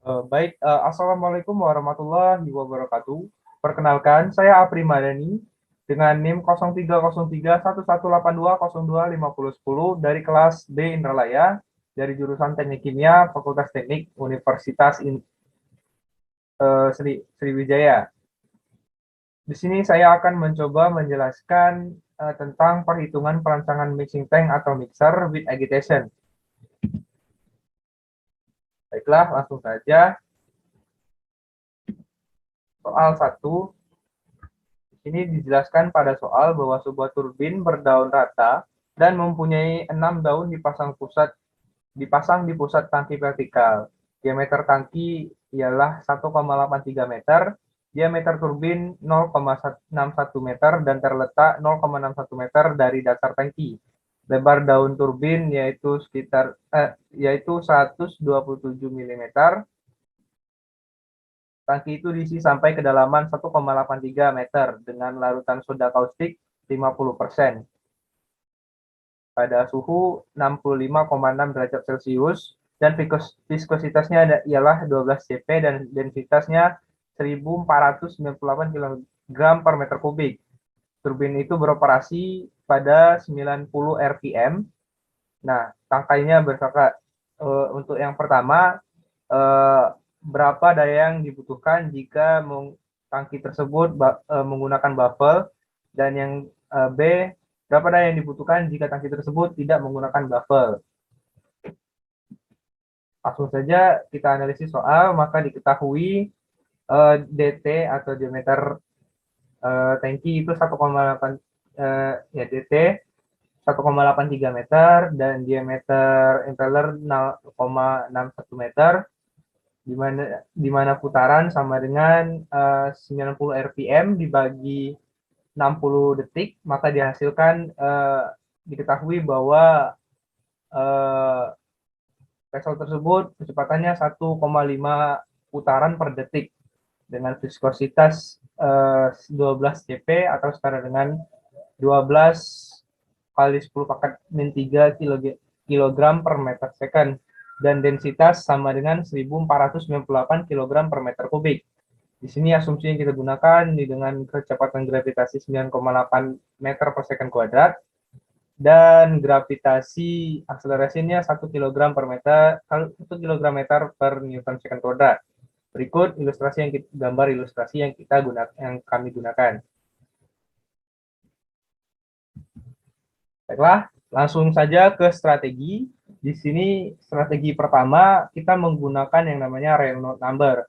Assalamualaikum warahmatullahi wabarakatuh. Perkenalkan, saya Apri Madani dengan NIM 03031182025010 dari kelas B Indralaya dari jurusan Teknik Kimia Fakultas Teknik Universitas Sriwijaya. Di sini saya akan mencoba menjelaskan tentang perhitungan perancangan mixing tank atau mixer with agitation. Baiklah, langsung saja. Soal 1. Ini dijelaskan pada soal bahwa sebuah turbin berdaun rata dan mempunyai 6 daun dipasang di pusat tangki vertikal. Diameter tangki ialah 1,83 meter, diameter turbin 0,61 meter dan terletak 0,61 meter dari dasar tangki. Lebar daun turbin yaitu 127 mm. Tangki itu diisi sampai kedalaman 1,83 meter dengan larutan soda kaustik 50% pada suhu 65,6 derajat Celcius dan viskositasnya ialah 12 cp dan densitasnya 1498 kg per meter kubik. Turbin itu beroperasi pada 90 rpm. Nah, tangkainya berkata untuk yang pertama, berapa daya yang dibutuhkan jika tangki tersebut menggunakan baffle, dan yang B, berapa daya yang dibutuhkan jika tangki tersebut tidak menggunakan baffle. Langsung saja kita analisis soal. Maka diketahui DT atau diameter tangki itu 1,8 DT 1,83 meter dan diameter impeller 0,61 meter, di mana putaran sama dengan 90 rpm dibagi 60 detik, maka dihasilkan diketahui bahwa vessel tersebut kecepatannya 1,5 putaran per detik dengan viskositas 12 cp atau setara dengan 12 kali 10 pangkat min 3 kg per meter second dan densitas sama dengan 1498 kg per meter kubik. Di sini asumsi yang kita gunakan dengan kecepatan gravitasi 9,8 meter per second kuadrat dan gravitasi akselerasinya 1 kg per Newton second kuadrat. Berikut gambar ilustrasi yang kami gunakan. Baiklah, langsung saja ke strategi. Di sini strategi pertama kita menggunakan yang namanya Reynolds number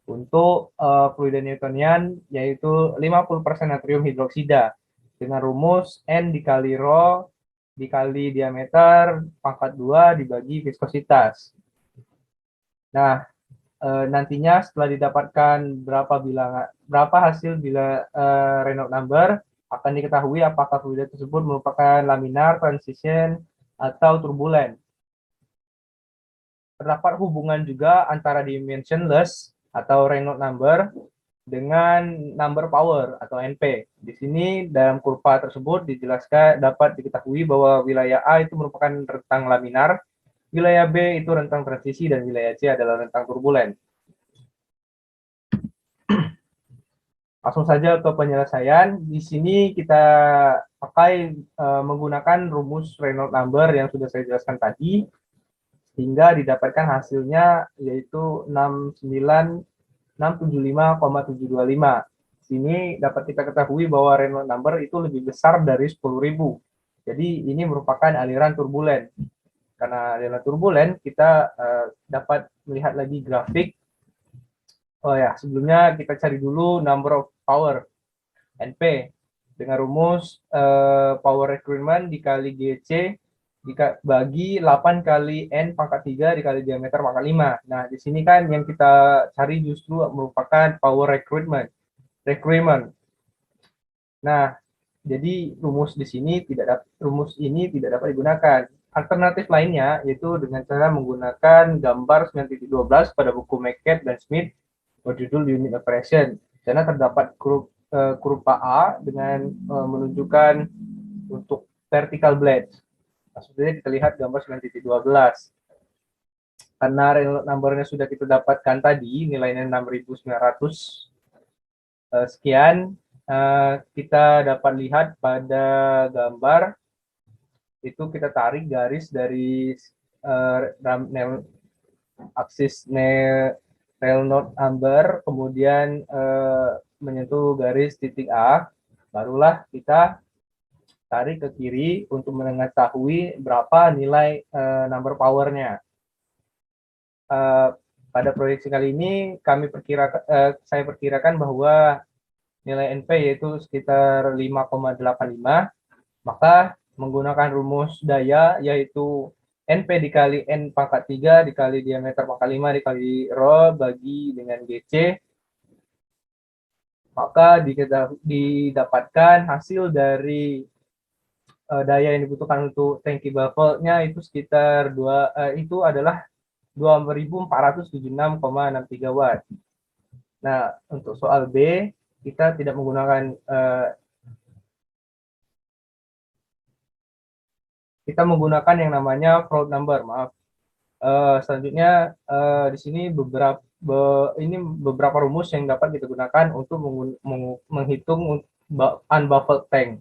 untuk fluida Newtonian, yaitu 50% natrium hidroksida dengan rumus N dikali rho dikali diameter pangkat 2 dibagi viskositas. Nah, nantinya setelah didapatkan berapa hasil Reynolds number, akan diketahui apakah fluida tersebut merupakan laminar, transition, atau turbulent. Terdapat hubungan juga antara dimensionless atau Reynolds number dengan number power atau NP. Di sini dalam kurva tersebut dapat diketahui bahwa wilayah A itu merupakan rentang laminar, wilayah B itu rentang transisi, dan wilayah C adalah rentang turbulent. Langsung saja ke penyelesaian. Di sini kita pakai menggunakan rumus Reynolds number yang sudah saya jelaskan tadi, hingga didapatkan hasilnya yaitu 675,725. Sini dapat kita ketahui bahwa Reynolds number itu lebih besar dari 10.000. Jadi ini merupakan aliran turbulen. Karena aliran turbulen, kita dapat melihat lagi grafik. Oh ya, sebelumnya kita cari dulu number of power, NP, dengan rumus power requirement dikali GC bagi 8 kali N pangkat 3 dikali diameter pangkat 5. Nah, di sini kan yang kita cari justru merupakan power requirement. Nah, jadi rumus ini tidak dapat digunakan. Alternatif lainnya yaitu dengan cara menggunakan gambar 9.12 pada buku McCabe dan Smith berjudul Unit Operation. Di sana terdapat kurva A dengan menunjukkan untuk vertical blades. Maksudnya kita lihat gambar 9.12. Karena Reynolds number-nya sudah kita dapatkan tadi, nilainya 6.900 sekian, kita dapat lihat pada gambar itu kita tarik garis dari aksis Reynolds number, kemudian menyentuh garis titik A, barulah kita tarik ke kiri untuk mengetahui berapa nilai number power-nya. Pada proyeksi kali ini saya perkirakan bahwa nilai NP yaitu sekitar 5,85, maka menggunakan rumus daya yaitu NP dikali N pangkat 3 dikali diameter pangkat 5 dikali rho bagi dengan GC, maka didapatkan hasil dari daya yang dibutuhkan untuk tangki baffle-nya itu sekitar itu adalah 2476,63 watt. Nah, untuk soal B, kita tidak menggunakan kita menggunakan yang namanya float number, maaf. Selanjutnya di sini beberapa rumus yang dapat kita gunakan untuk menghitung unbaffled tank.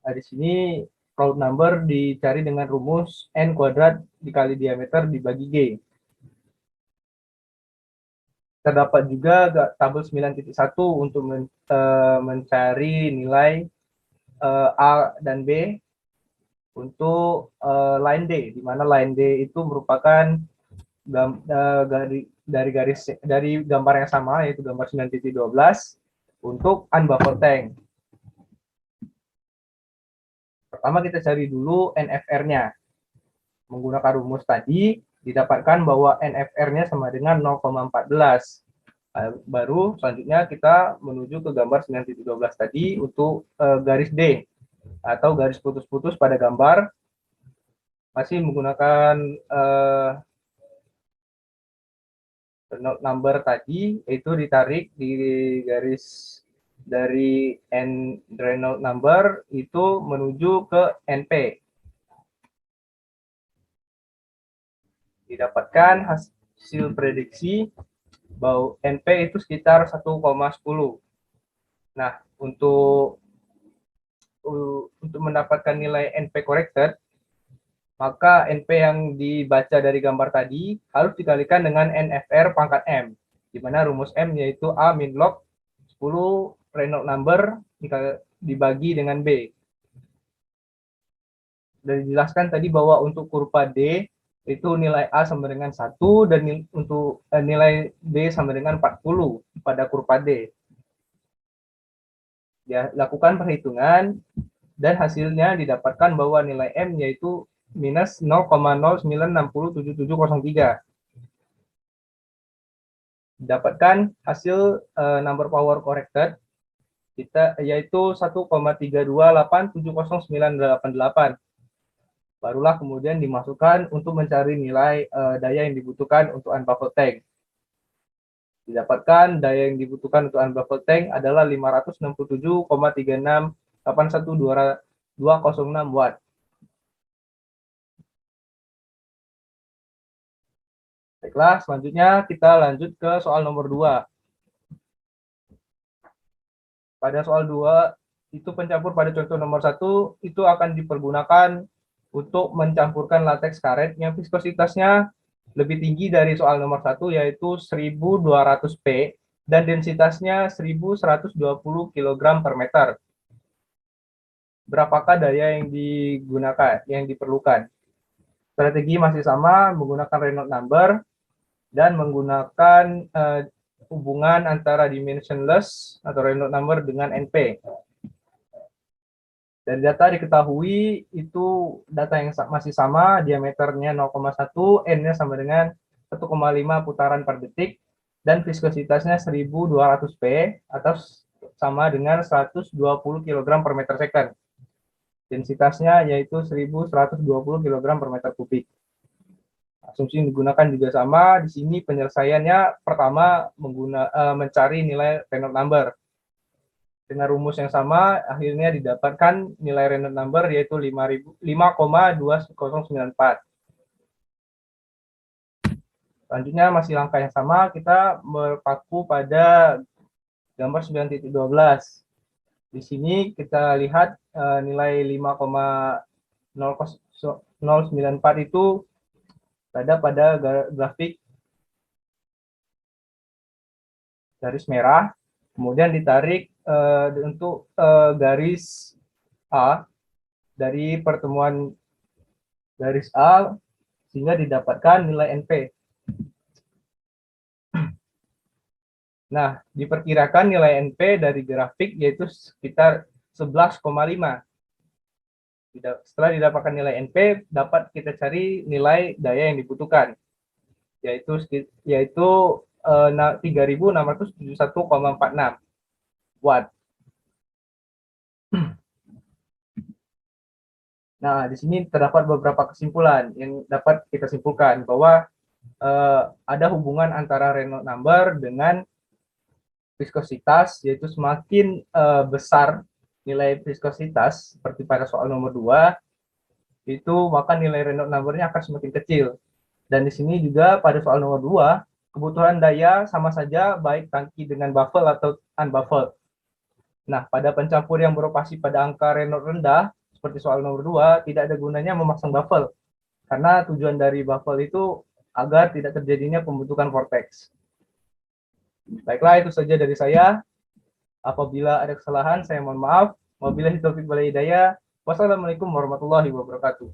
Di sini float number dicari dengan rumus N kuadrat dikali diameter dibagi G. Terdapat juga tabel 9.1 untuk mencari nilai A dan B untuk line D, di mana line D itu merupakan dari gambar yang sama, yaitu gambar 9.12 untuk unbaffled tank. Pertama kita cari dulu NFR-nya. Menggunakan rumus tadi, didapatkan bahwa NFR-nya sama dengan 0,14. Baru selanjutnya kita menuju ke gambar 9.12 tadi untuk garis D atau garis putus-putus pada gambar, masih menggunakan Reynolds number tadi, itu ditarik di garis dari N Reynolds number itu menuju ke NP. Didapatkan hasil prediksi bahwa NP itu sekitar 1,10. Nah, untuk mendapatkan nilai NP corrected, maka NP yang dibaca dari gambar tadi harus dikalikan dengan NFR pangkat M, di mana rumus M yaitu A min log 10 Reynolds number dibagi dengan B. Dan dijelaskan tadi bahwa untuk kurva D itu nilai A sama dengan 1 dan untuk nilai B sama dengan 40 pada kurva D. Ya, lakukan perhitungan dan hasilnya didapatkan bahwa nilai M yaitu minus 0,09607703. Dapatkan hasil number power corrected kita yaitu 1,32870,988. Barulah kemudian dimasukkan untuk mencari nilai daya yang dibutuhkan untuk unbaffled tank. Didapatkan daya yang dibutuhkan untuk unbaffled tank adalah 567,3681,206 watt. Baiklah, selanjutnya kita lanjut ke soal nomor 2. Pada soal 2, itu pencampur pada contoh nomor 1 itu akan dipergunakan untuk mencampurkan lateks karet yang viskositasnya lebih tinggi dari soal nomor 1, yaitu 1200 P dan densitasnya 1120 kg per meter. Berapakah daya yang digunakan, yang diperlukan? Strategi masih sama, menggunakan Reynolds number dan menggunakan hubungan antara dimensionless atau Reynolds number dengan NP. Dari data diketahui itu data yang masih sama, diameternya 0,1, N-nya sama dengan 1,5 putaran per detik, dan viskositasnya 1200 P atau sama dengan 120 kg per meter second. Densitasnya yaitu 1120 kg per meter kubik. Asumsi yang digunakan juga sama. Di sini penyelesaiannya pertama mencari nilai Reynolds number. Dengan rumus yang sama, akhirnya didapatkan nilai Reynolds number yaitu 5,2094. Selanjutnya masih langkah yang sama, kita berpaku pada gambar 9.12. Di sini kita lihat nilai 5,094 itu ada pada grafik garis merah, kemudian ditarik untuk garis A dari pertemuan garis A sehingga didapatkan nilai NP. Nah, diperkirakan nilai NP dari grafik yaitu sekitar 11,5. Setelah didapatkan nilai NP, dapat kita cari nilai daya yang dibutuhkan, yaitu 3.671,46 watt. Nah, di sini terdapat beberapa kesimpulan yang dapat kita simpulkan bahwa ada hubungan antara Reynolds number dengan viskositas, yaitu semakin besar nilai viskositas seperti pada soal nomor 2, itu maka nilai Reynolds number-nya akan semakin kecil. Dan di sini juga pada soal nomor 2, kebutuhan daya sama saja baik tangki dengan baffle atau unbaffled. Nah, pada pencampur yang beroperasi pada angka Reynolds rendah, seperti soal nomor 2, tidak ada gunanya memasang baffle. Karena tujuan dari baffle itu agar tidak terjadinya pembentukan vortex. Baiklah, itu saja dari saya. Apabila ada kesalahan, saya mohon maaf. Wabillahi taufiq wal hidayah. Wassalamualaikum warahmatullahi wabarakatuh.